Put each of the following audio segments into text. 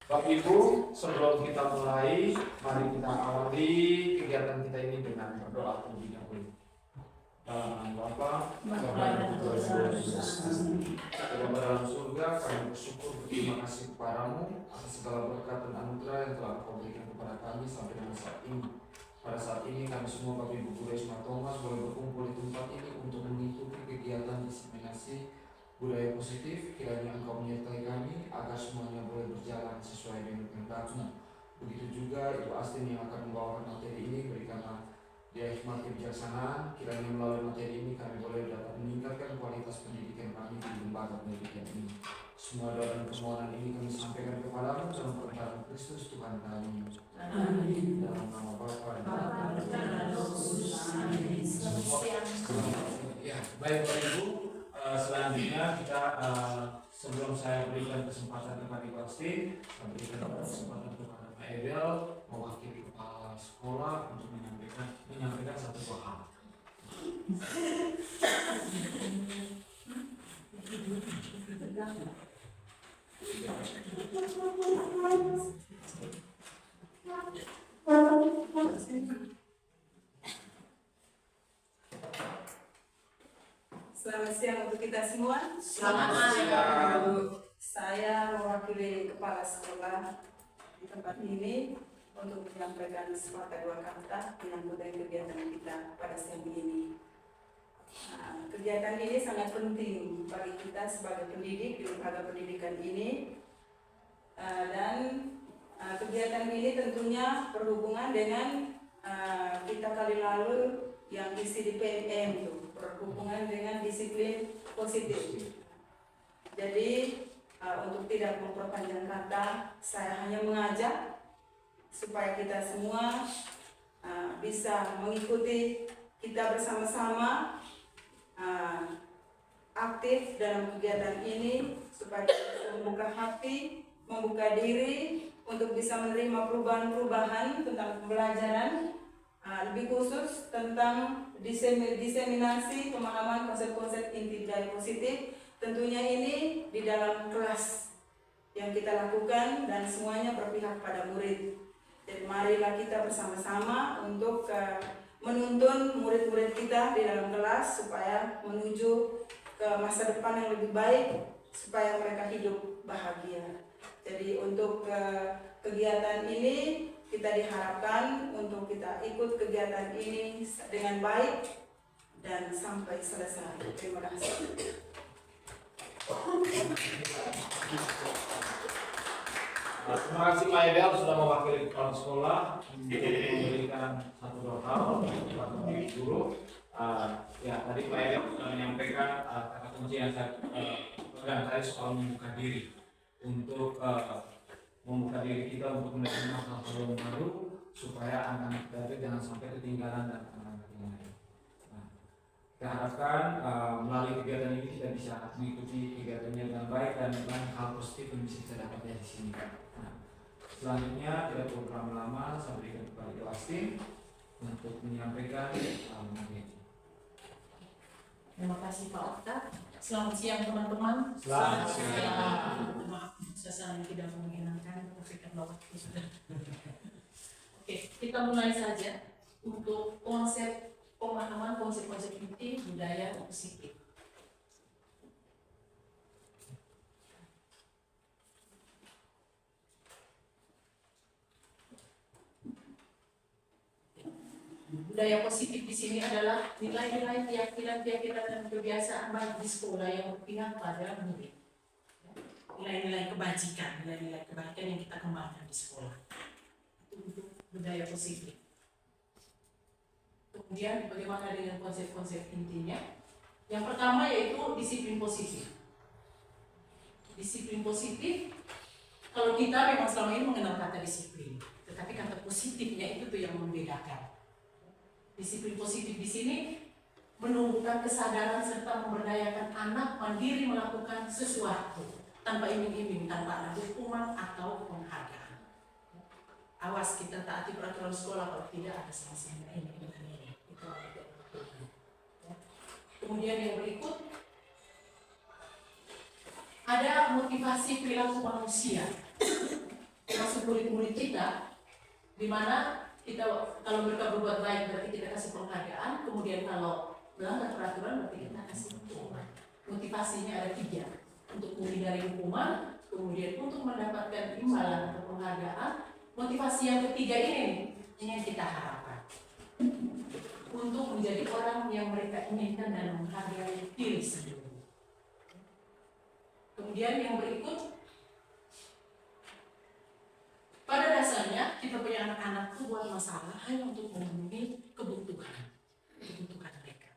Bapak Ibu, sebelum kita mulai, mari kita awali kegiatan kita ini dengan berdoa terlebih dahulu. Dalam nama Bapa, Bapa dan Putra dan Roh Kudus. Bapa dalam surga, kami bersyukur berterima kasih kepadamu atas segala berkat dan anugerah yang telah Kau berikan kepada kami sampai dengan saat ini. Pada saat ini kami semua Bapak Ibu Guru Isma Thomas boleh berkumpul di tempat ini untuk mengikuti kegiatan diseminasi budaya positif. Kiranya Engkau menyertai kami agar semuanya boleh berjalan sesuai dengan kehendak-Mu. Begitu juga Ibu Astin yang akan membawakan materi ini, berikanlah dia hikmat kebijaksanaan. Kiranya melalui materi ini kami boleh dapat meningkatkan kualitas pendidikan kami di lembaga pendidikan ini. Semua doa dan permohonan ini kami sampaikan kepadamu dalam perkataan Kristus Tuhan kami. Amin. Dalam nama Bapa dan Roh Kudus. Amin. Ya, baik Bapak Ibu. Selanjutnya kita sebelum saya berikan kesempatan kepada Ibu Astin, saya berikan kesempatan kepada Pak Ebel mewakili kepala sekolah untuk menyampaikan satu buah hal. Selamat siang untuk kita semua. Selamat siang. Saya mewakili kepala sekolah di tempat ini untuk menyampaikan sepatah dua kata menyambut kegiatan kita pada siang ini. Kegiatan ini sangat penting bagi kita sebagai pendidik di lembaga pendidikan ini, dan kegiatan ini tentunya berhubungan dengan kita kali lalu yang isi di PMM itu, berhubungan dengan disiplin positif. Jadi untuk tidak memperpanjang kata, saya hanya mengajak supaya kita semua bisa mengikuti kita bersama-sama aktif dalam kegiatan ini, supaya kita bisa membuka hati, membuka diri untuk bisa menerima perubahan-perubahan tentang pembelajaran, lebih khusus tentang diseminasi pemahaman konsep-konsep inti budaya positif. Tentunya ini di dalam kelas yang kita lakukan dan semuanya berpihak pada murid. Jadi marilah kita bersama-sama untuk menuntun murid-murid kita di dalam kelas supaya menuju ke masa depan yang lebih baik, supaya mereka hidup bahagia. Jadi untuk kegiatan ini kita diharapkan untuk kita ikut kegiatan ini dengan baik dan sampai selesai. Terima kasih. Terima kasih Pak Ebel sudah mewakili kepala sekolah untuk memberikan satu dua hal kepada guru. Ya tadi Pak Ebel sudah menyampaikan kata kunci yang saya pegang tadi soal membuka diri untuk membuka diri kita untuk menerima hal-hal yang baru supaya anak kita jangan sampai ketinggalan dan anak-anak yang lain. Kita harapkan melalui kegiatan ini kita bisa mengikuti kegiatannya dengan baik dan banyak hal positif yang bisa kita dapat dari sini. Selanjutnya tidak perlu lama-lama, saya berikan kepada Ibu Astin untuk menyampaikan materi. Terima kasih Pak Okta. Selamat siang teman-teman. Selamat siang. Maaf, suasana tidak menyenangkan, tapi kan waktu sudah. Oke, kita mulai saja untuk konsep pemahaman konsep-konsep inti budaya positif. Budaya positif di sini adalah nilai-nilai, keyakinan dan kebiasaan baik di sekolah yang berpihak pada murid. Nilai-nilai kebajikan yang kita kembangkan di sekolah. Itu budaya positif. Kemudian bagaimana dengan konsep-konsep intinya? Yang pertama yaitu disiplin positif. Disiplin positif, kalau kita memang selama ini mengenal kata disiplin, tetapi kata positifnya itu tuh yang membedakan. Disiplin positif di sini menumbuhkan kesadaran serta memberdayakan anak mandiri melakukan sesuatu tanpa iming-iming, tanpa ada hukuman atau penghargaan. Awas kita taati peraturan sekolah, kalau tidak ada sanksinya ini. Itu ada. Kemudian yang berikut ada motivasi perilaku manusia. murid-murid kita, di mana kita kalau mereka berbuat baik berarti kita kasih penghargaan, kemudian kalau melanggar peraturan berarti kita kasih hukuman. Motivasinya ada 3, untuk menghindari hukuman, kemudian untuk mendapatkan imbalan atau penghargaan. Motivasi yang ketiga ini yang kita harapkan untuk menjadi orang yang mereka inginkan dan menghargai diri sendiri. Kemudian yang berikut, pada dasarnya kita punya anak-anak itu buat masalah hanya untuk memenuhi kebutuhan mereka.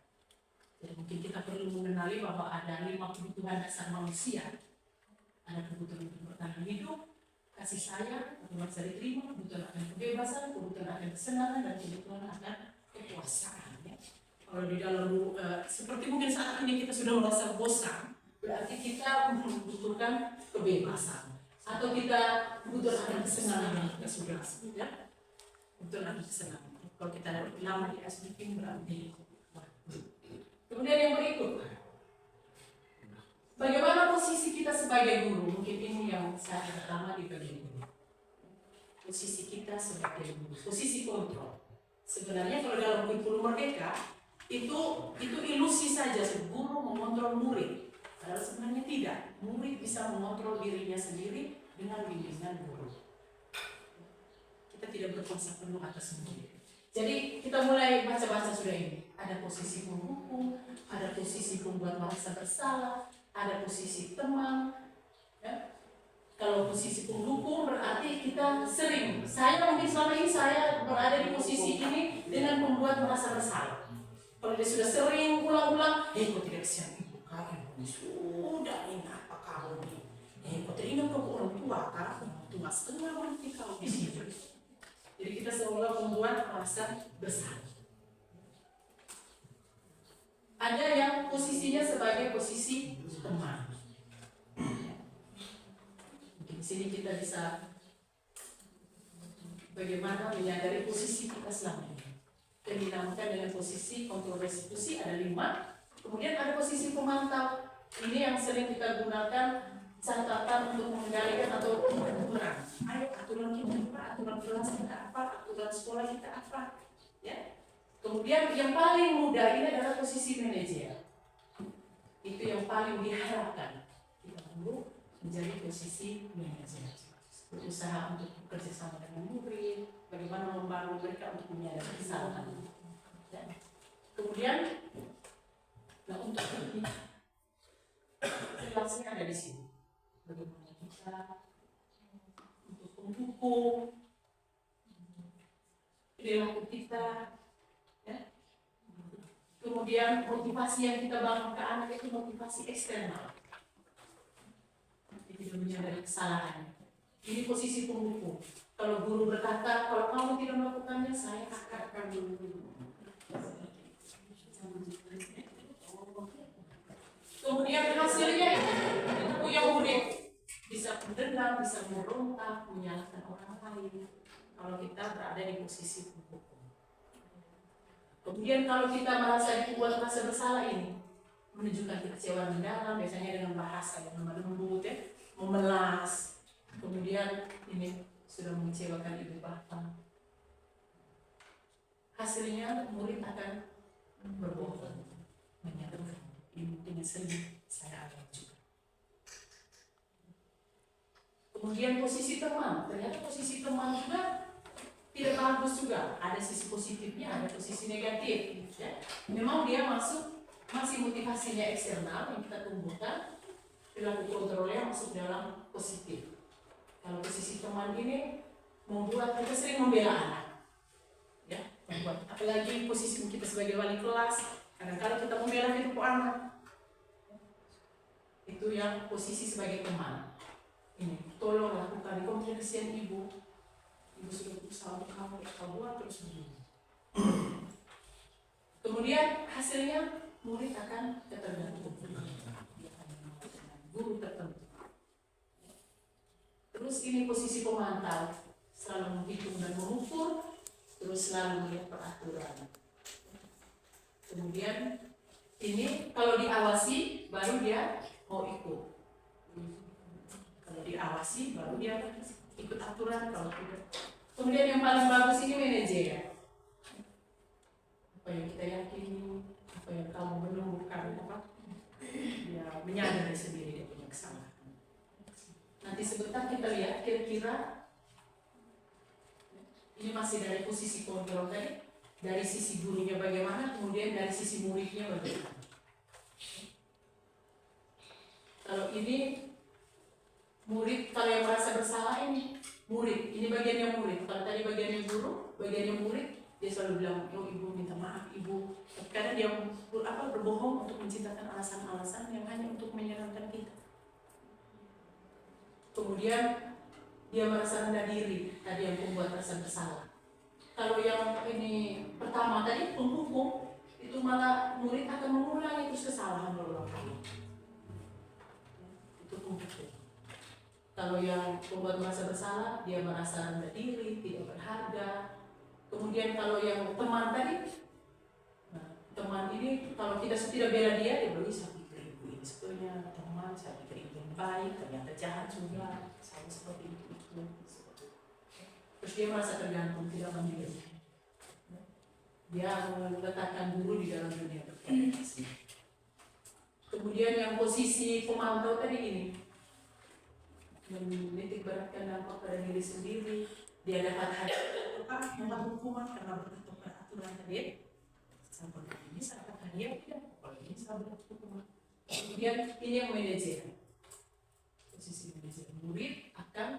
Jadi mungkin kita perlu mengenali bahwa ada 5 kebutuhan dasar manusia. Ada kebutuhan untuk bertahan hidup, kasih sayang, kebutuhan bisa diterima, kebutuhan akan kebebasan, kebutuhan akan kesenangan, dan kebutuhan akan kekuasaan. Ya. Kalau di dalam seperti mungkin saat ini kita sudah merasa bosan, berarti kita membutuhkan kebebasan. Atau kita kebutuhan akan kesenangan yang kita sudah, ya, kebutuhan akan kesenangan. Kalau kita lama di SBP berarti. Kemudian yang berikut, bagaimana posisi kita sebagai guru? Mungkin ini yang saya pertama di bagian ini. Posisi kita sebagai guru, posisi kontrol. Sebenarnya kalau dalam kurikulum Merdeka itu ilusi saja, guru mengontrol murid. Padahal sebenarnya tidak. Murid bisa mengontrol dirinya sendiri dengan bimbingan guru. Kita tidak berkuasa penuh atas murid. Jadi kita mulai baca-baca sudah ini. Ada posisi penghukum, ada posisi pembuat merasa bersalah, ada posisi teman. Ya. Kalau posisi penghukum berarti kita sering. Saya mungkin selama ini saya berada di posisi ini dengan membuat merasa bersalah. Kalau dia sudah sering ulang-ulang, kok tidak siap ibu kamu sudah ini apa kamu ini? Kok tidak ingat ke orang tua karena orang tua setengah berarti kalau di sini. Jadi kita seolah membuat merasa bersalah. Ada yang posisinya sebagai posisi teman. Mungkin di sini kita bisa bagaimana menyadari posisi kita selama ini. Yang dinamakan dengan posisi kontrol restitusi ada 5. Kemudian ada posisi pemantau. Ini yang sering kita gunakan catatan untuk mengendalikan atau aturan. Ayo aturan kita apa? Aturan kelas kita apa? Aturan sekolah kita apa? Ya. Kemudian yang paling mudah ini adalah posisi manajer. Itu yang paling diharapkan. Kita perlu menjadi posisi manajer. Berusaha untuk bekerja sama dengan murid, bagaimana membangun mereka untuk menyadari kesalahan. Ya. Kemudian, nah untuk ini, kelasnya ada di sini. Bagaimana kita untuk mendukung perilaku kita, ya. Kemudian motivasi yang kita bangun ke anak itu motivasi eksternal. Tidak menyadari kesalahan. Ini posisi penghukum. Kalau guru berkata, kalau kamu tidak melakukannya, saya akan kemudian hasilnya itu punya murid bisa mendendam, bisa memberontak, menyalahkan orang lain. Kalau kita berada di posisi penghukum. Kemudian kalau kita merasa dibuat rasa bersalah ini, menunjukkan kekecewaan mendalam, biasanya dengan bahasa yang lembut, ya, memelas. Kemudian ini sudah mengecewakan ibu bapak. Hasilnya murid akan berbohong, menyatakan ini dengan sedih saya ada juga. Kemudian posisi teman, ternyata posisi teman juga tidak bagus juga. Ada sisi positifnya, ada posisi negatif. Ya. Memang dia masih motivasinya eksternal yang kita tumbuhkan, perilaku kontrolnya masuk dalam positif. Kalau posisi teman ini membuat kita sering membela anak, ya, membuat apalagi posisi kita sebagai wali kelas, kadang-kadang kita membela hidup anak. Itu yang posisi sebagai teman. Ini, tolong lakukan, kamu tidak kasihan ibu sudah berusaha untuk kamu buat terus begini. Kemudian hasilnya murid akan ketergantungan, guru tertentu. Terus ini posisi pemantau, selalu menghitung dan mengukur, terus selalu melihat peraturan. Kemudian ini kalau diawasi baru dia mau ikut. Kalau diawasi baru dia ikut aturan, kalau tidak. Kemudian yang paling bagus ini manajer. Apa yang kita yakini, apa yang kamu menemukan, dia menyadari sendiri dia punya kesalahan. Nanti sebentar kita lihat kira-kira ini masih dari posisi kontrol tadi, dari sisi gurunya bagaimana, kemudian dari sisi muridnya bagaimana. Kalau ini murid, kalau yang merasa bersalah ini murid, ini bagiannya murid. Kalau tadi bagiannya guru, bagiannya murid, dia selalu bilang, oh ibu minta maaf ibu. Karena dia berbohong untuk menciptakan alasan-alasan yang hanya untuk menyenangkan kita. Kemudian dia merasa rendah diri, tadi yang membuat rasa bersalah. Kalau yang ini pertama tadi penghukum, itu malah murid akan mengulangi terus kesalahan berulang kali. Itu penghukum. Kalau yang membuat merasa bersalah, dia merasa rendah diri, tidak berharga. Kemudian kalau yang teman tadi, nah, teman ini kalau kita tidak bela dia bisa pikir ibu ini sebetulnya teman, saya pikir ibu yang baik, ternyata jahat juga, saya seperti itu. Terus dia merasa tergantung, tidak mandiri. Dia meletakkan guru di dalam dunia berkomunikasi. Kemudian yang posisi pemantau tadi ini, menitik beratkan dampak pada diri sendiri, dia dapat hadiah hukuman karena bertentangan pada aturan tadi. Sampai ini saya dapat hadiah tidak, kalau ini saya dapat hukuman. Kemudian ini yang manajer, posisi manajer, murid akan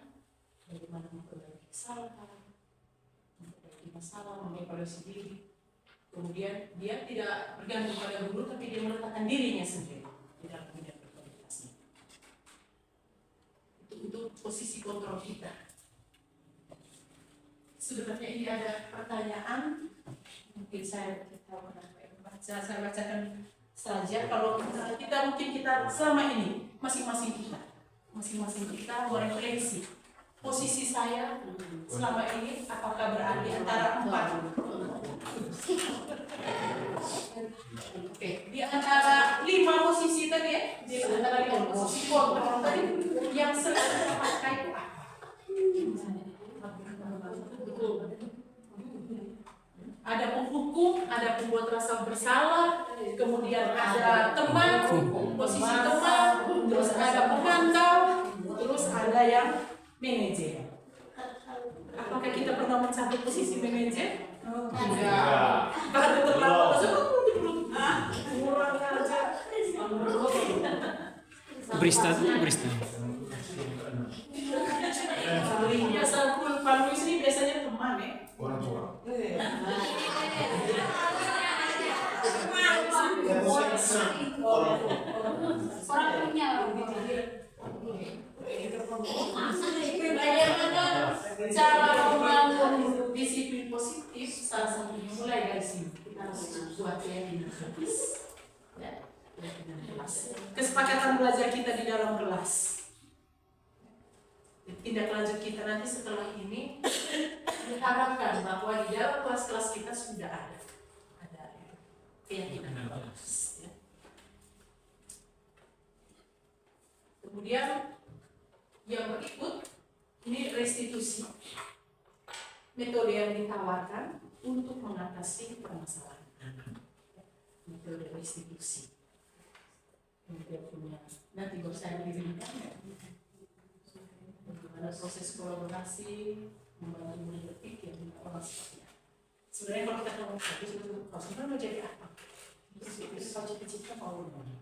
bagaimana memperbaiki kesalahan, memperbaiki masalah, mengevaluasi diri. Kemudian dia tidak bergantung pada guru, tapi dia meletakkan dirinya sendiri di dalam dunia berkomunikasi. Itu posisi kontrol kita. Sebenarnya ini ada pertanyaan, mungkin saya bacakan saja. Kalau kita mungkin kita selama ini masing-masing kita merefleksi posisi saya selama ini apakah berada di antara 4. Oke, di antara 5 posisi tadi ya, di antara 5 posisi kontrol tadi yang sering kita pakai itu apa? Ada penghukum, ada pembuat rasa bersalah, kemudian ada teman, posisi teman, terus ada pemantau, terus ada yang manajer. Apakah kita pernah mencapai posisi manajer? Tidak. Baru terlalu kurang aja. Bristan. Biasa Pak Luis ini biasanya teman ya. Orang tua. Orang punya. Bagaimana cara membangun disiplin positif? Salah satunya mulai dari sini. Kita harus buat keyakinan kelas. Kesepakatan belajar kita di dalam kelas. Tindak lanjut kita nanti setelah ini diharapkan bahwa di dalam kelas-kelas kita sudah ada keyakinan kelas. Ya. Kemudian yang berikut ini restitusi, metode yang ditawarkan untuk mengatasi permasalahan anak. Metode restitusi. Kemudian punya nanti baru saya berikan bagaimana proses kolaborasi membantu murid berpikir orang seperti apa. Sebenarnya kalau kita ngomong tadi sebenarnya mau jadi apa? Terus kalau cita-cita mau gimana?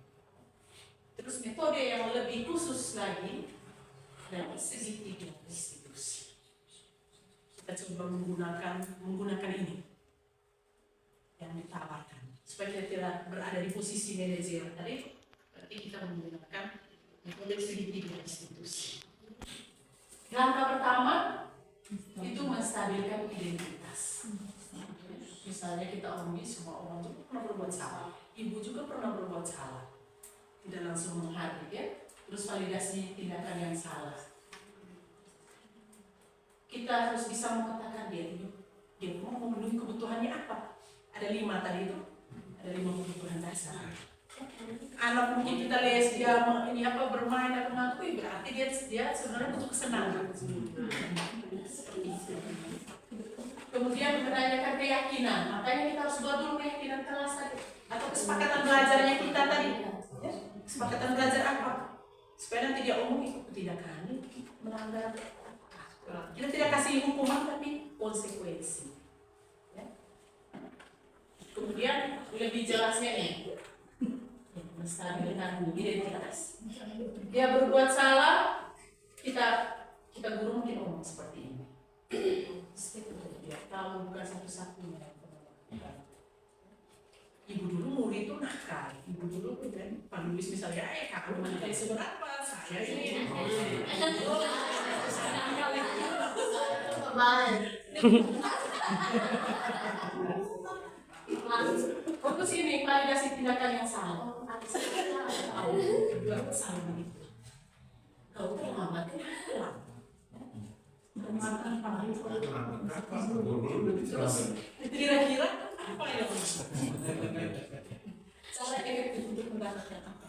Terus metode yang lebih khusus lagi adalah segitiga restitusi. Kita coba menggunakan ini yang ditawarkan supaya kita tidak berada di posisi manajer tadi. Berarti kita menggunakan metode segitiga restitusi. Langkah pertama itu menstabilkan identitas. Misalnya kita omongin semua orang juga pernah berbuat salah, ibu juga pernah berbuat salah. Tidak langsung menghargai ya, terus validasi tindakan yang salah. Kita harus bisa mengatakan dia mau memenuhi kebutuhannya apa. Ada 5 tadi itu, ada 5 kebutuhan dasar. Anak mungkin kita lihat dia ini apa bermain atau ngakui, berarti dia sebenarnya butuh kesenangan. Seperti itu. Kemudian menanyakan keyakinan, makanya kita harus buat dulu keyakinan kelas tadi atau kesepakatan belajarnya kita tadi. Ya, kesepakatan belajar apa? Supaya nanti dia omong tidak kami melanggar. Kita tidak kasih hukuman tapi konsekuensi. Ya. Kemudian lebih jelasnya ini. Menstabilkan identitas. Dia berbuat salah, kita guru mungkin ngomong seperti ini. Kalau bukan satu-satunya. Ibu dulu murid itu nakal. Ibu dulu kan penulis misalnya, kamu menilai seberapa? Saya ini. Terus ini validasi tindakan yang salah. Salah begitu. Kau terlambat kenapa? Terus kira-kira apa yang cara efektif untuk mendapatkan apa?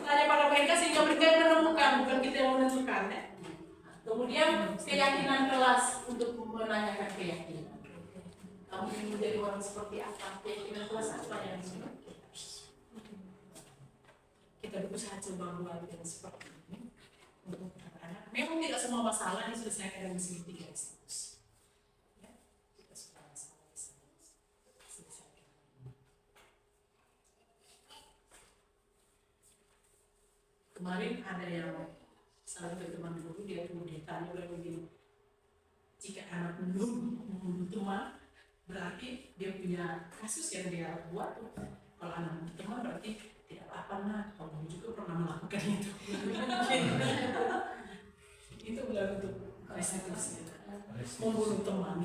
Tanya pada mereka sehingga mereka yang menemukan, bukan kita yang menentukan. Ya? Kemudian keyakinan kelas untuk menanyakan keyakinan. Kamu ingin menjadi orang seperti apa? Keyakinan kelas apa yang kita berusaha coba buat yang seperti ini untuk anak-anak. Memang tidak semua masalah diselesaikan dengan segitiga institusi. Ya, kita semua masalah diselesaikan. Kemarin ada yang salah satu teman dulu dia ditanya oleh begini, jika anak membunuh teman berarti dia punya kasus yang dia buat. Kalau anak teman berarti tidak apa-apa, nah kamu juga pernah melakukan itu. Itu benar untuk restitusi, membunuh teman.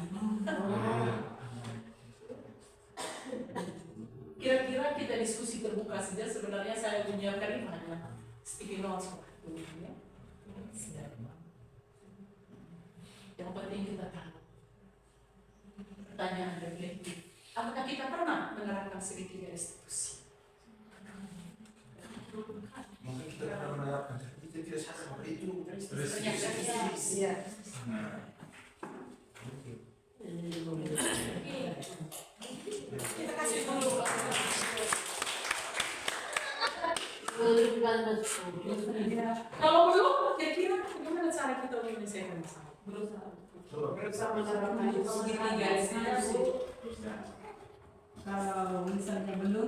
Kira-kira kita diskusi terbuka saja. Sebenarnya saya menyiapkan ini hanya sticky notes waktu ya. Yang penting kita tahu. Pertanyaan reflektif. Apakah kita pernah menerapkan segitiga restitusi? Mungkin kita pernah menerapkan, tapi kita tidak sadar bahwa itu Iya. Kita kasih dulu. Kalau belum, kira-kira bagaimana cara kita menyelesaikan masalah? Berusaha menerapkan segitiga restitusi. Kalau misalnya belum,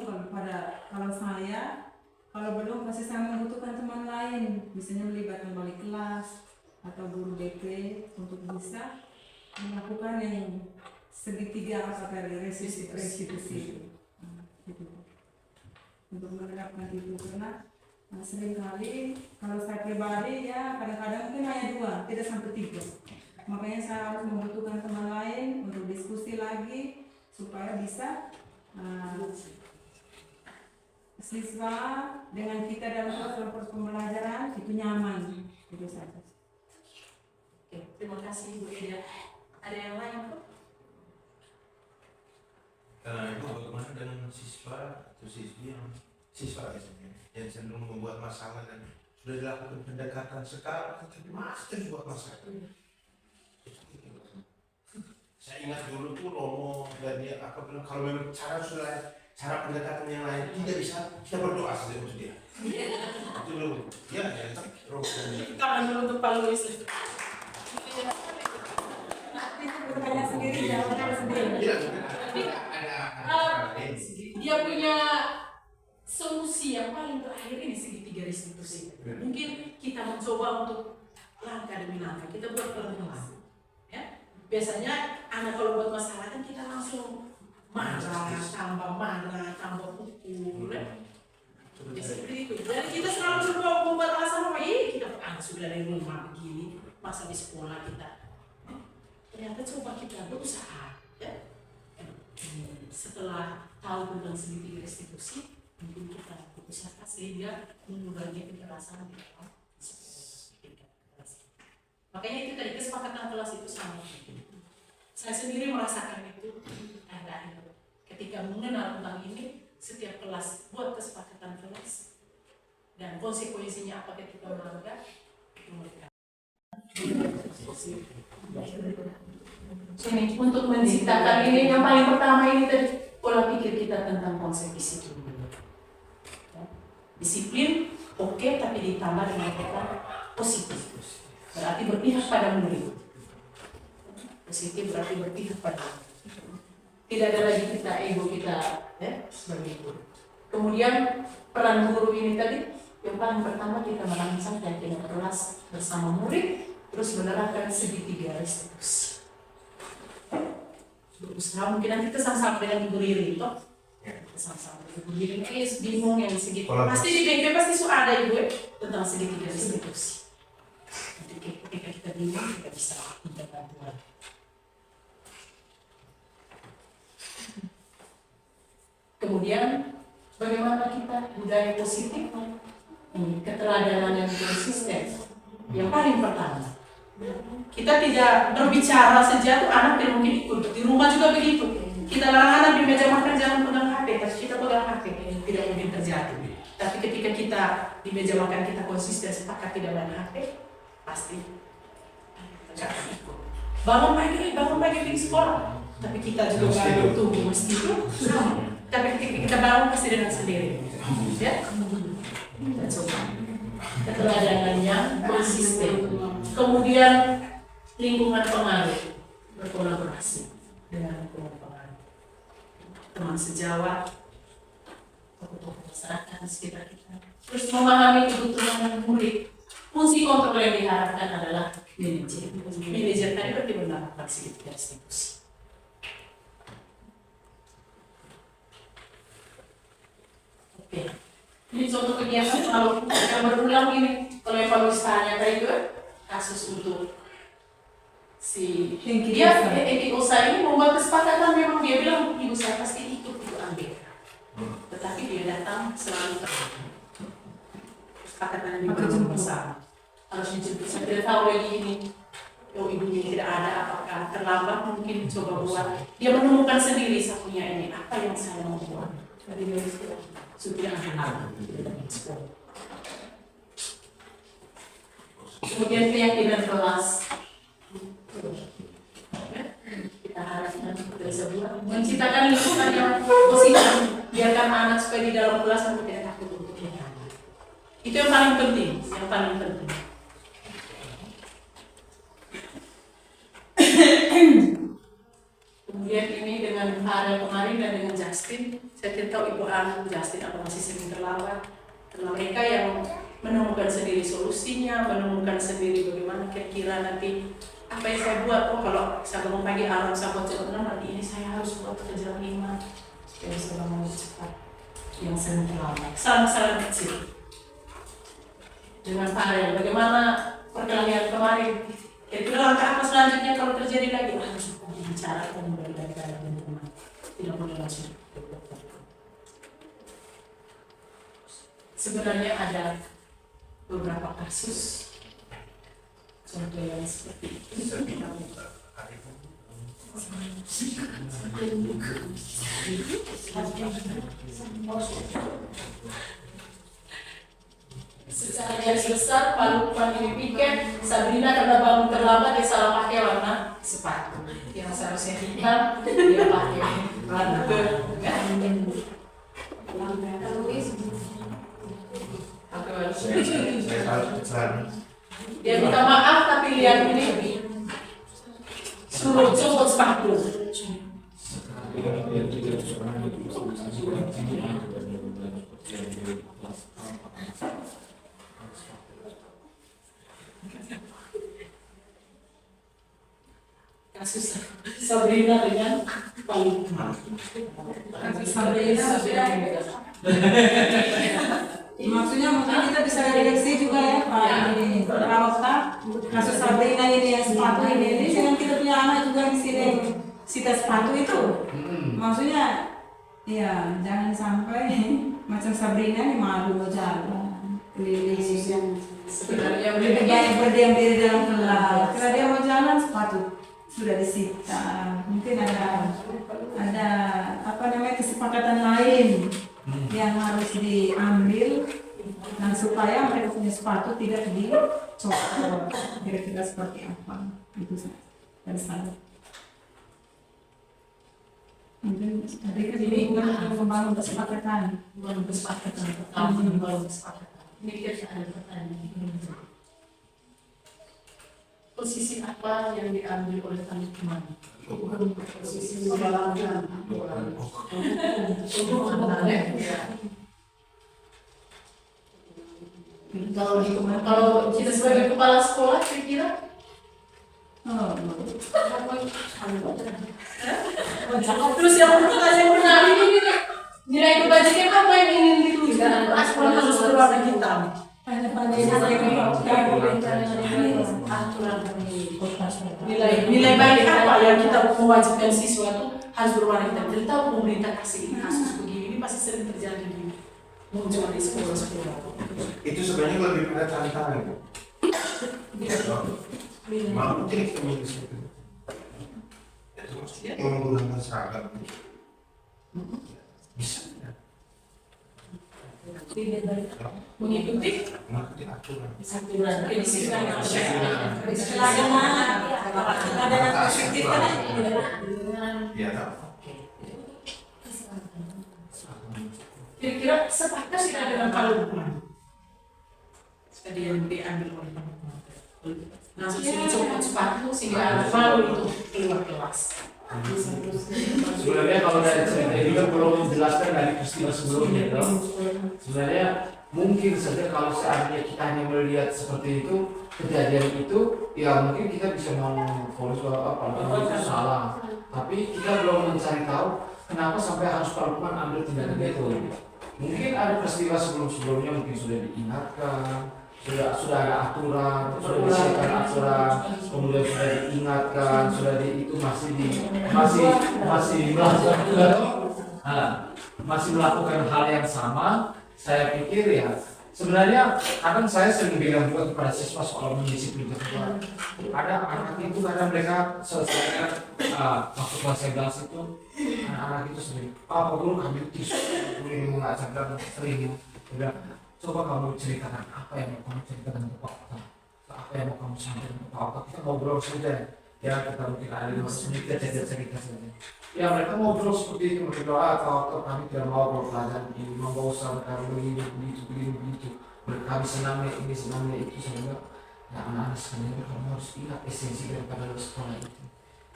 kalau belum pasti saya membutuhkan teman lain, misalnya melibatkan wali kelas atau guru BP untuk bisa melakukan yang segitiga apakah restitusi itu. Untuk menerapkan itu karena seringkali kalau saya pribadi ya kadang-kadang mungkin hanya 2, tidak sampai 3. Makanya saya harus membutuhkan teman lain untuk diskusi lagi supaya bisa siswa dengan kita dalam proses pembelajaran itu nyaman, itu saja. Oke, terima kasih Bu Ida. Ada yang lain kok? Karena itu bagaimana dengan siswa atau siswi yang cenderung membuat masalah dan sudah dilakukan pendekatan sekarang tapi masih terus buat masalah. Saya ingat dulu tuh Romo dan dia apa bilang kalau memang cara pendekatan yang lain tidak bisa, kita berdoa saja untuk dia. Itu dulu. Ya, Romo dan dia. Tangan dulu untuk Pak Luis. Bertanya sendiri, jawabannya sendiri. Tidak, ada Dia punya solusi yang paling terakhir ini segitiga restitusi. Mungkin kita mencoba untuk langkah demi langkah, kita buat pelan-pelan. Ya, biasanya anak kalau buat masalah kan kita langsung marah, tambah pukul. Ya seperti itu. Jadi kita selalu membuat alasan apa? Kita sudah dari rumah begini, masa di sekolah kita. Ternyata coba kita berusaha. Ya. Setelah tahu tentang segitiga restitusi, mungkin kita berusaha sehingga mengurangi kekerasan di dalam sekolah. Makanya itu tadi kesepakatan kelas itu sangat penting. Saya sendiri merasakan itu ketika mengenal tentang ini, setiap kelas buat kesepakatan kelas dan konsekuensinya apa ketika melanggar itu mereka. Ini untuk menciptakan ini yang paling pertama ini tadi pola pikir kita tentang konsep disiplin. Disiplin oke, tapi ditambah dengan kata positif. Berarti berpihak pada murid. Positif berarti berpihak pada murid. Tidak ada lagi kita ego kita sebagai guru. Kemudian peran guru ini tadi yang paling pertama kita merangsang keyakinan kelas bersama murid, terus menerapkan segitiga restitusi. Berusaha mungkin nanti kita sama-sama dengan Ibu Riri toh. Kita sama-sama dengan Ibu Riri bingung yang segitiga. Pasti di BP pasti sudah ada Ibu tentang segitiga restitusi. Nanti ketika kita bingung kita bisa minta bantuan. Kemudian bagaimana kita budaya positif, keteladanan yang konsisten. Yang paling pertama, kita tidak berbicara saja tuh anak tidak mungkin ikut. Di rumah juga begitu. Kita larang anak di meja makan jangan pegang HP, tapi kita pegang HP tidak mungkin terjadi. Tapi ketika kita di meja makan kita konsisten sepakat tidak main HP, pasti terjadi. Bangun pagi pergi sekolah, tapi kita juga bangun tubuh mesti itu sama. Tapi kita bangun pasti dengan sendiri, ya. Dan coba keteladanannya konsisten. Kemudian lingkungan pengaruh berkolaborasi dengan lingkungan pengaruh, teman sejawat, tokoh-tokoh masyarakat di sekitar kita. Terus memahami kebutuhan murid. Fungsi kontrol yang diharapkan adalah manajer. Manajer tadi berarti menerapkan segitiga restitusi. Oke, ini contoh kegiatan kalau yang berulang ini, kalau evaluasi tanya tadi itu kasus untuk si dia etik usaha ini membuat kesepakatan, memang dia bilang ibu saya pasti ikut ambil, tetapi dia datang selalu kesepakatan yang dibangun bersama harus dijemput. Saya tidak tahu lagi ini ibunya tidak ada, apakah terlambat mungkin coba buat dia menemukan sendiri satunya ini apa yang saya mau buat. Jadi dia sudah kemudian keyakinan kelas kita harapkan bisa buat menciptakan lingkungan yang positif, biarkan anak supaya di dalam kelas nanti tidak takut untuk bertanya. Itu yang paling penting, Kemudian ini dengan Farel kemarin dan dengan Justin, saya tidak tahu Ibu Anu Justin apa masih sering terlambat. Karena mereka yang menemukan sendiri solusinya, menemukan sendiri bagaimana kira-kira nanti apa yang saya buat. Oh kalau saya bangun pagi alarm saya buat jam 6, nanti ini saya harus buat ke jam 5 supaya bisa bangun cepat. Yang sering terlambat, salah-salah kecil. Dengan Farel, bagaimana perkelahian kemarin? Itu langkah apa selanjutnya kalau terjadi lagi? Harus bicara dan berbicara dengan teman, tidak boleh langsung. Sebenarnya ada beberapa kasus contoh yang seperti itu. Secara garis besar, Palupan ini piket, Sabrina karena bangun terlambat dia salah pakai warna sepatu. Yang seharusnya hitam, dia pakai warna dia minta maaf tapi lihat ini suruh copot sepatu. Kasus Sabrina dengan Palupan. Sabrina maksudnya mungkin kita bisa redaksi juga ya Pak ini Ramokta, kasus Sabrina ini yang sepatu ini dengan kita punya anak juga di sini sita sepatu itu. Maksudnya ya jangan sampai macam Sabrina ini malu mau jalan keliling Sebenarnya lebih baik berdiam diri dalam kelas. Karena dia mau jalan sepatu sudah disita. Mungkin ada apa namanya kesepakatan lain yang harus diambil, dan supaya mereka punya sepatu tidak dicopot. Kira-kira seperti apa? Itu dari saya. Mungkin tadi kan ini membangun kesepakatan. Membangun kesepakatan pertama, membangun kesepakatan. Ini kita ada pertanyaan. Posisi apa yang diambil oleh teman-teman? Posisi membalangkan. Kalau kita sebagai kepala sekolah kira-kira terus yang menarik ini nilai kebajikan apa yang ingin dituliskan? Sekolah harus berwarna hitam. Nilai baik apa yang kita mewajibkan siswa itu harus berwarna hitam. Kita tahu pemerintah kasih kasus begini, ini pasti sering terjadi di muncul di sekolah-sekolah. Itu sebenarnya lebih pada tantangan. Mau jadi feminis itu. Itu maksudnya yang menggunakan seragam. Bisa. Mengikuti aturan. Ya, kira-kira sepakat tidak dengan kalau tadi yang diambil oleh teman-teman langsung dicopot sepatu sehingga malu itu keluar kelas. Sebenarnya kalau dari cerita ini kan belum menjelaskan dari peristiwa sebelumnya, sebenarnya mungkin saja kalau seandainya kita hanya melihat seperti itu, kejadian itu, ya mungkin kita bisa memfonis bahwa apa itu salah. Tapi kita belum mencari tahu kenapa sampai harus Pak Lukman ambil tindakan itu. Mungkin ada peristiwa sebelum-sebelumnya, mungkin sudah diingatkan, sudah ada aturan, sudah disiapkan aturan, kemudian sudah diingatkan, sudah itu masih melakukan hal yang sama. Saya pikir ya sebenarnya kadang saya sering bilang juga kepada siswa soal mendisiplin. Ada anak itu kadang mereka selesai waktu kelas 11 itu anak-anak itu sering Pak guru kami tisu boleh mengajarkan sering udah coba kamu ceritakan apa yang mau kamu ceritakan ke Pak, apa yang mau kamu sampaikan ke Pak, kita ngobrol saja ya, kita mungkin ada 5 menit kita cerita saja ya. Mereka ngobrol seperti itu, mereka doa atau kami tidak mau berpelajaran ini, membawa usaha kami begitu mereka senangnya ini senangnya itu, sehingga ya anak-anak sebenarnya kamu harus ingat esensi daripada sekolah itu.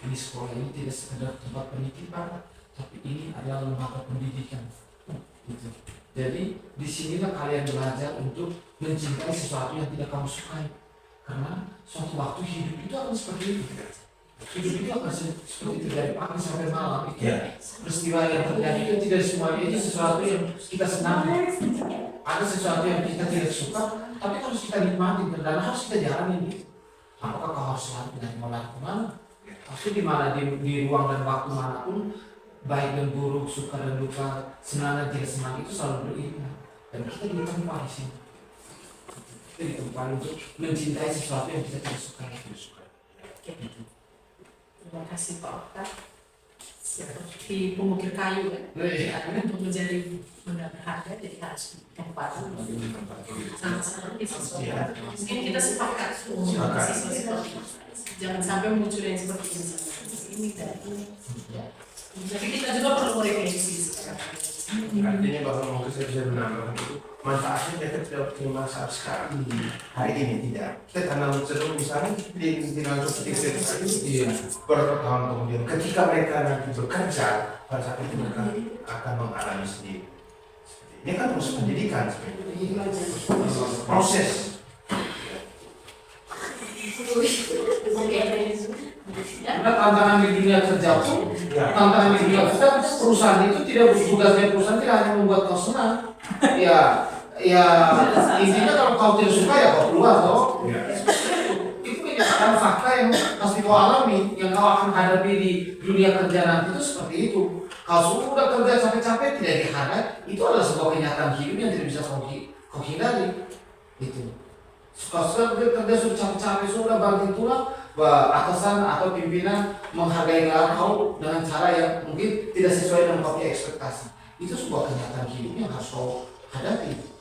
Ini sekolah ini tidak sekedar tempat penitipan, tapi ini adalah lembaga pendidikan gitu. Jadi disinilah kalian belajar untuk mencintai sesuatu yang tidak kamu sukai, karena suatu waktu hidup itu akan seperti itu. Hidup itu akan seperti itu dari pagi sampai malam. Itu peristiwa yang terjadi itu tidak semuanya itu sesuatu yang kita senangi. Ada sesuatu yang kita tidak suka, tapi harus kita nikmati dan harus kita jalani. Apakah kau harus lari dari mana ke mana? Pasti di mana di ruang dan waktu manapun, baik dan buruk, suka dan duka, senang dan tidak senang itu selalu beriringan. Dan kita ditempa di sini. Kita ditempa untuk mencintai sesuatu yang kita tidak suka. Terima kasih Pak Okta. Seperti pengukir kayu kan, untuk menjadi benda berharga jadi harus ditempatkan. Sama-sama disesuaikan. Mungkin kita sepakat siswa-siswa. Jangan sampai muncul yang seperti ini dan ini. Jadi kita juga perlu merevisi. Artinya bahwa mungkin saya bisa menambahkan itu manfaatnya mereka tidak terima saat sekarang hari ini tidak. Kita tanam ceruk misalnya di langsung seperti itu berapa tahun kemudian ketika mereka nanti bekerja pada saat itu mereka akan mengalami sendiri. Ini kan proses pendidikan sebenarnya. Proses. Karena tantangan di dunia kerja pun, tantangan di dunia kerja perusahaan itu tidak tugasnya perusahaan tidak hanya membuat kau senang. Ya intinya kalau kau tidak suka ya kau keluar toh. Itu kenyataan fakta yang pasti kau alami, yang kau akan hadapi di dunia kerja nanti itu seperti itu. Kalau sudah kerja capek-capek tidak dihargai, itu adalah sebuah kenyataan hidup yang tidak bisa kau hindari. Itu. Sudah kerja sudah capek-capek sudah banting tulang, atasan atau pimpinan menghargai kau dengan cara yang mungkin tidak sesuai dengan kau punya ekspektasi. Itu sebuah kenyataan hidup yang harus kau hadapi.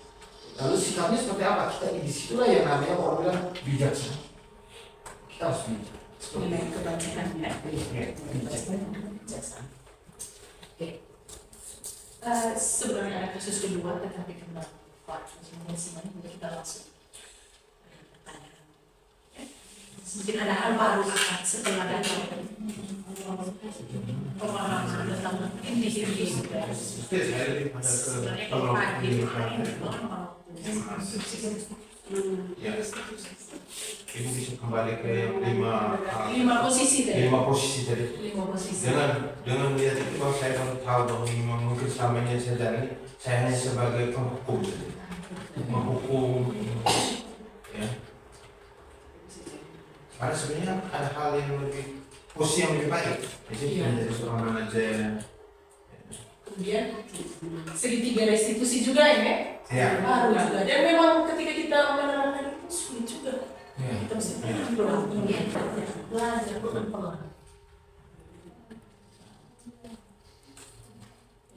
Lalu sikapnya seperti apa? Kita di situlah yang namanya orang bilang bijaksana. Kita harus bijak. Nilai kebajikan ya. Sebenarnya ada kasus kedua, tetapi karena Pak Simon kita langsung pertanyaan. Mungkin ada hal baru akan setelah datang pemahaman tentang ini sudah. Saya lebih pada ke Sebenarnya kalau pagi ya. Ibu bisa kembali ke lima posisi tadi. lima posisi tadi. Lima posisi. Dengan melihat itu bahwa saya baru tahu bahwa memang mungkin selama ini saya jalani saya hanya sebagai penghukum, menghukum, ya. Karena sebenarnya ada hal yang lebih posisi yang lebih baik. Jadi menjadi seorang manajer. Kemudian segitiga restitusi juga ya. Ya. Baru juga. Dan memang ketika kita menerapkan itu sulit juga. Ya. Kita mesti belajar pelan-pelan.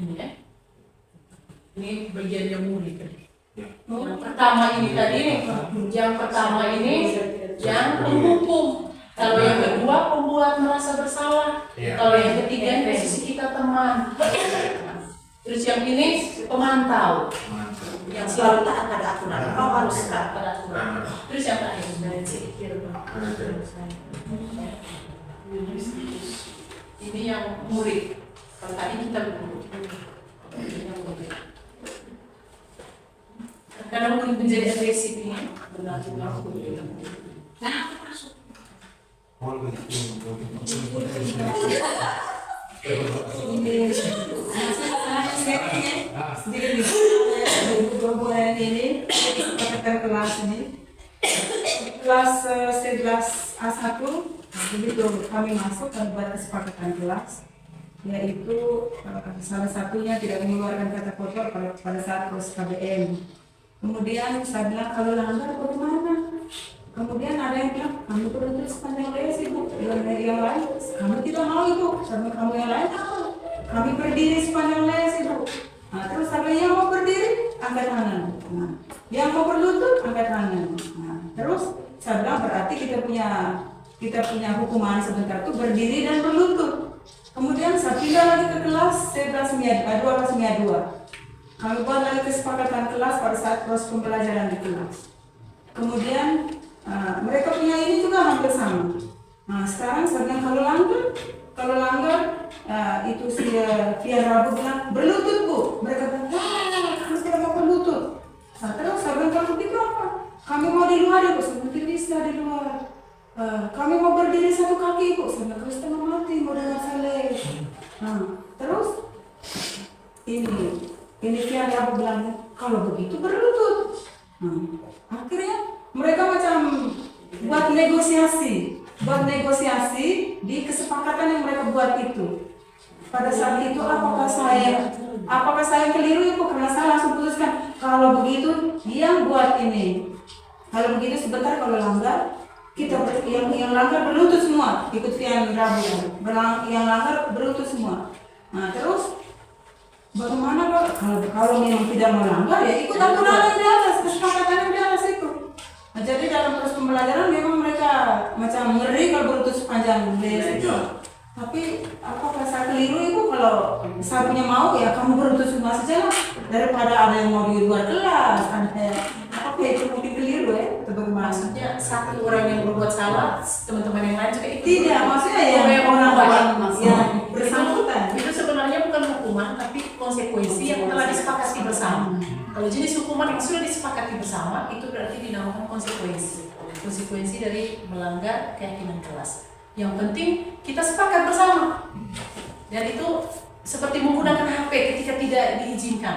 Ini ya. Ini bagian yang murid tadi. Ya. Yang pertama ini tadi, yang pertama ini yang penghukum. Kalau yang kedua pembuat merasa bersalah. Ya. Kalau yang ketiga posisi kita teman. Terus yang ini pemantau. Yang selalu taat pada aturan. Kau harus taat pada aturan. Terus yang terakhir ini yang murid. Kalau tadi kita guru. Karena murid menjadi agresif ini benar-benar Mohon begitu. Sedikit di bulan ini katakan kelas ini kelas 11A1 begitu kami masuk dan buat kesepakatan kelas yaitu salah satunya tidak mengeluarkan kata kotor pada saat proses KBM. Kemudian saya bilang kalau langgar bagaimana? Kemudian ada yang bilang kami berhenti sepanjang les ibu, yang lain kami tidak mau ibu, sama kamu yang lain kami berdiri sepanjang les ibu. Nah, terus ada yang mau berdiri angkat tangan, nah, yang mau berlutut angkat tangan. Nah, terus saya bilang berarti kita punya hukuman sebentar tuh berdiri dan berlutut. Kemudian saya pindah lagi ke kelas 12 kami buat lagi kesepakatan kelas pada saat proses pembelajaran di kelas. Kemudian mereka punya ini juga hampir sama. Nah, sekarang saya bilang kalau langgar itu si Via Rabu bilang berlutut bu. Mereka bilang harus tidak mau berlutut. Nah, terus saya bilang kalau begitu apa? Kami mau di luar ya bu, seperti bisa di luar. Kami mau berdiri satu kaki bu, sampai terus setengah mati mau dengar saleh. Nah, terus ini Via Rabu bilang kalau begitu berlutut. Nah, akhirnya mereka macam buat negosiasi di kesepakatan yang mereka buat itu. Pada saat itu apakah saya keliru ibu? Karena saya langsung putuskan kalau begitu yang buat ini. Kalau begitu sebentar kalau langgar kita yang langgar berlutut semua ikut yang Rabu yang langgar berlutut semua. Nah terus bagaimana kalau memang tidak melanggar ya ikut aturan yang di atas, kesepakatan yang di atas itu. Nah, jadi dalam proses pembelajaran memang mereka macam ngeri kalau berlutut sepanjang les itu. Tapi apakah saya keliru ibu kalau saya punya mau ya kamu berlutut semua saja lah daripada ada yang mau di luar kelas apa itu mungkin keliru ya atau bagaimana? Maksudnya satu orang yang berbuat salah teman-teman yang lain juga ikut. Tidak, maksudnya ya orang yang bersangkutan. Itu sebenarnya bukan hukuman tapi konsekuensi yang telah disepakati bersama. Kalau jenis hukuman yang sudah disepakati bersama itu berarti dinamakan konsekuensi dari melanggar keyakinan kelas. Yang penting kita sepakat bersama. Dan itu seperti menggunakan HP ketika tidak diizinkan.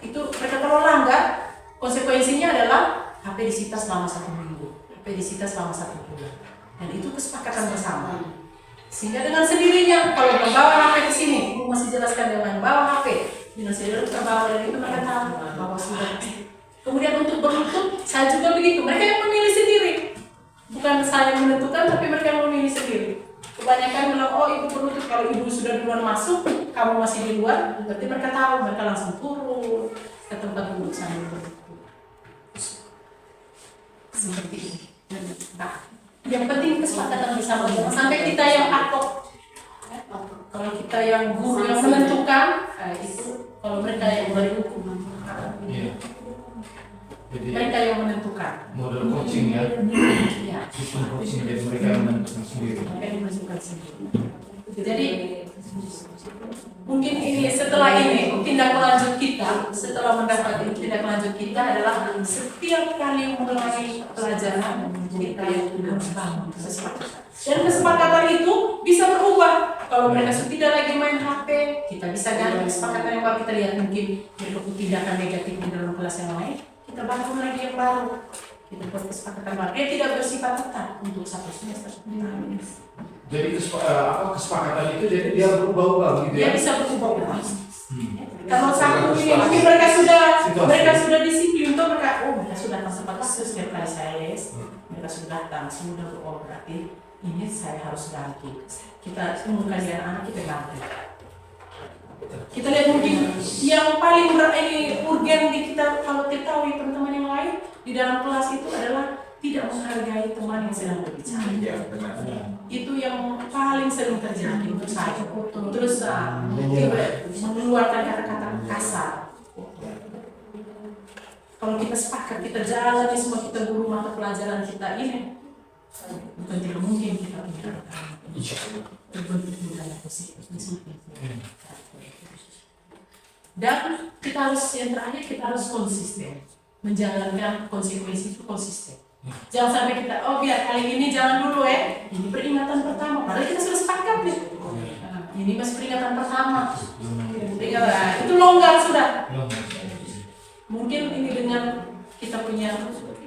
Itu mereka kalau langgar, konsekuensinya adalah HP disita selama 1 minggu, HP disita selama 1 bulan. Dan itu kesepakatan bersama. Sehingga dengan sendirinya kalau membawa HP ke sini, aku masih jelaskan dengan bawa HP, dengan sendiri terbawa dan itu mereka tahu bahwa sudah. Kemudian untuk berlutut, saya juga begitu. Mereka yang memilih sendiri. Bukan saya yang menentukan, tapi mereka yang memilih sendiri. Kebanyakan bilang, oh ibu penutup, kalau ibu sudah duluan masuk, kamu masih di luar, berarti mereka tahu, mereka langsung turun ke tempat duduk sana. Seperti ini. Nah, yang penting kesepakatan bersama, jangan sampai kita yang atok. Kalau kita yang guru yang menentukan, itu kalau mereka yang beri hukum. Iya. Jadi Mereka yang menentukan. model coaching ya, Ya. sistem coaching, jadi mereka yang menentukan sendiri. Mereka yang menentukan sendiri. Jadi mungkin ini setelah ini tindak lanjut kita, setelah mendapat tindak lanjut kita adalah setiap kali mulai pelajaran kita yang membangun kesepakatan. Dan kesepakatan itu bisa berubah. Kalau mereka tidak lagi main HP, kita bisa ganti kesepakatan yang baru. Kita lihat mungkin berlaku tindakan negatif di dalam kelas yang lain, kita bangun lagi yang baru. Kita buat kesepakatan baru. Dia tidak bersifat tetap untuk satu semester. Jadi kesepakatan itu jadi dia berubah-ubah gitu Dia ya. bisa berubah-ubah. Kalau satu ini mungkin mereka sudah disiplin tuh, mereka sudah datang sempat kasus setiap kali saya les, mereka sudah datang sudah berarti ini saya harus ganti. Kita umumkan di anak-anak kita ganti. Kita lihat mungkin yang paling urgen di kita kalau ketahui teman-teman yang lain di dalam kelas itu adalah tidak menghargai teman yang sedang berbicara. Iya, benar. Itu yang paling sering terjadi untuk saya. Terus mengeluarkan kata-kata kasar. Kalau kita sepakat, kita jalani semua, kita guru mata pelajaran kita ini, bukan tidak mungkin kita punya terbentuk budaya positif. Dan kita harus, yang terakhir kita harus konsisten, menjalankan konsekuensi itu konsisten. Jangan sampai kita, oh biar kali ini jangan dulu ini peringatan pertama, padahal kita sudah sepakat nih. Ini masih peringatan pertama, itu longgar sudah. Mungkin ini dengan kita punya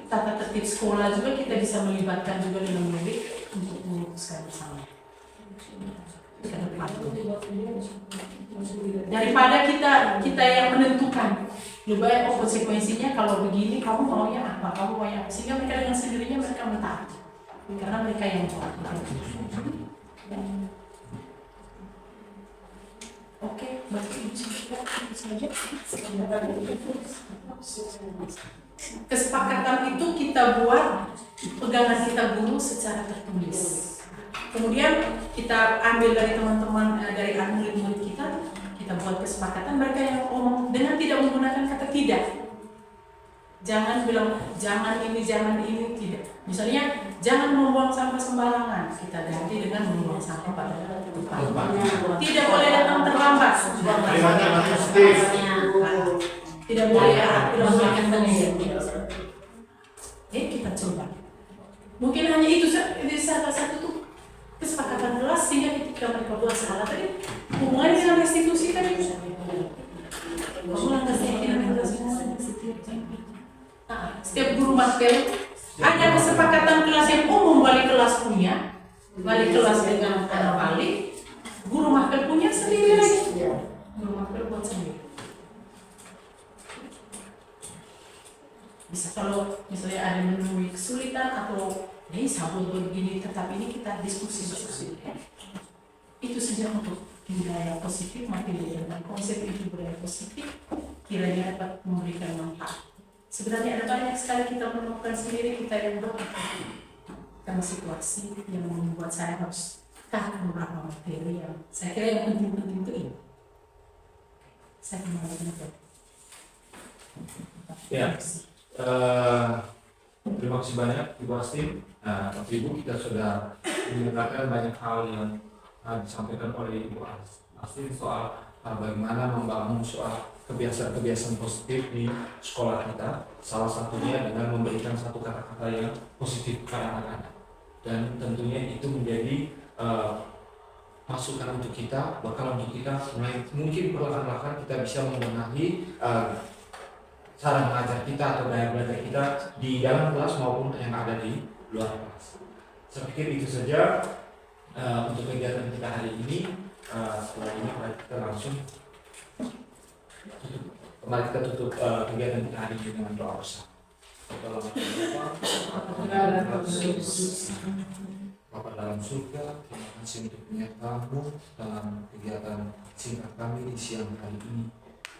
tata tertib sekolah juga, kita bisa melibatkan juga dengan murid untuk memutuskan bersama. Daripada kita yang menentukan, lebih baik konsekuensinya kalau begini kamu maunya apa, kamu maunya apa, sehingga mereka dengan sendirinya mereka mentaati karena mereka yang tahu. Oke, berarti saja. Kesepakatan itu kita buat pegangan kita guru secara tertulis. Kemudian kita ambil dari teman-teman, dari murid-murid kita buat kesepakatan, mereka yang ngomong dengan tidak menggunakan kata tidak. Jangan bilang jangan ini, tidak. Misalnya jangan membuang sampah sembarangan, kita ganti dengan membuang sampah pada tempat. Tidak boleh datang terlambat. Tidak boleh bilang negatif. Kita coba. Mungkin hanya itu salah satu tuh kesepakatan kelas, sehingga ketika mereka buat salah tadi hubungannya dengan restitusi tadi. Setiap guru matkul ada kesepakatan kelas yang umum, wali kelas punya, wali kelas dengan anak wali, guru matkul punya sendiri lagi. Guru matkul buat sendiri. Bisa kalau misalnya ada menemui kesulitan atau ini sabun begini, tetap ini kita diskusi. Itu saja untuk budaya positif, mati dengan konsep itu budaya positif kiranya dapat memberikan manfaat. Sebenarnya ada banyak sekali kita menemukan sendiri, kita yang berpikir karena situasi yang membuat saya harus tahan beberapa materi yang saya kira yang penting-penting itu ini. Saya kembali ke Ya. Terima kasih banyak Ibu Astin. Bapak Ibu, kita sudah mendengarkan banyak hal yang disampaikan oleh Ibu Astin soal bagaimana membangun soal kebiasaan-kebiasaan positif di sekolah kita. Salah satunya dengan memberikan satu kata-kata yang positif kepada anak-anak. Dan tentunya itu menjadi masukan untuk kita, bakal untuk kita mungkin perlahan-lahan kita bisa membenahi cara mengajar kita atau gaya belajar kita di dalam kelas maupun yang ada di luar kelas. Saya pikir itu saja untuk kegiatan kita hari ini. Setelah ini mari kita langsung tutup kegiatan kita hari ini dengan doa bersama. Bapak dalam dalam surga, terima kasih untuk penyertaanmu dalam kegiatan singkat kami di siang hari ini.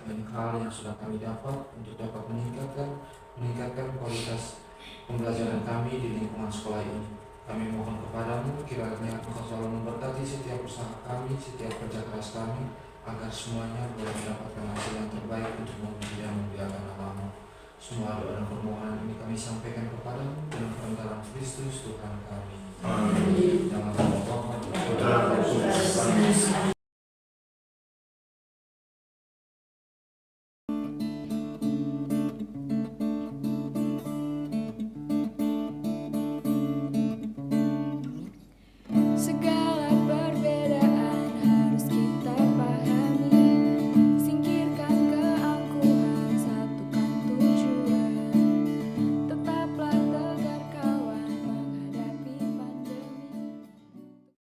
Banyak hal yang sudah kami dapat untuk dapat meningkatkan kualitas pembelajaran kami di lingkungan sekolah ini. Kami mohon kepadamu kiranya Engkau selalu memberkati setiap usaha kami, setiap kerja keras kami, agar semuanya boleh mendapatkan hasil yang terbaik untuk memuji dan memuliakan nama-Mu. Semua doa dan permohonan ini kami sampaikan kepadamu dalam dalam Kristus Tuhan kami. Amin. Dalam nama Bapa, Putra, dan Roh Kudus.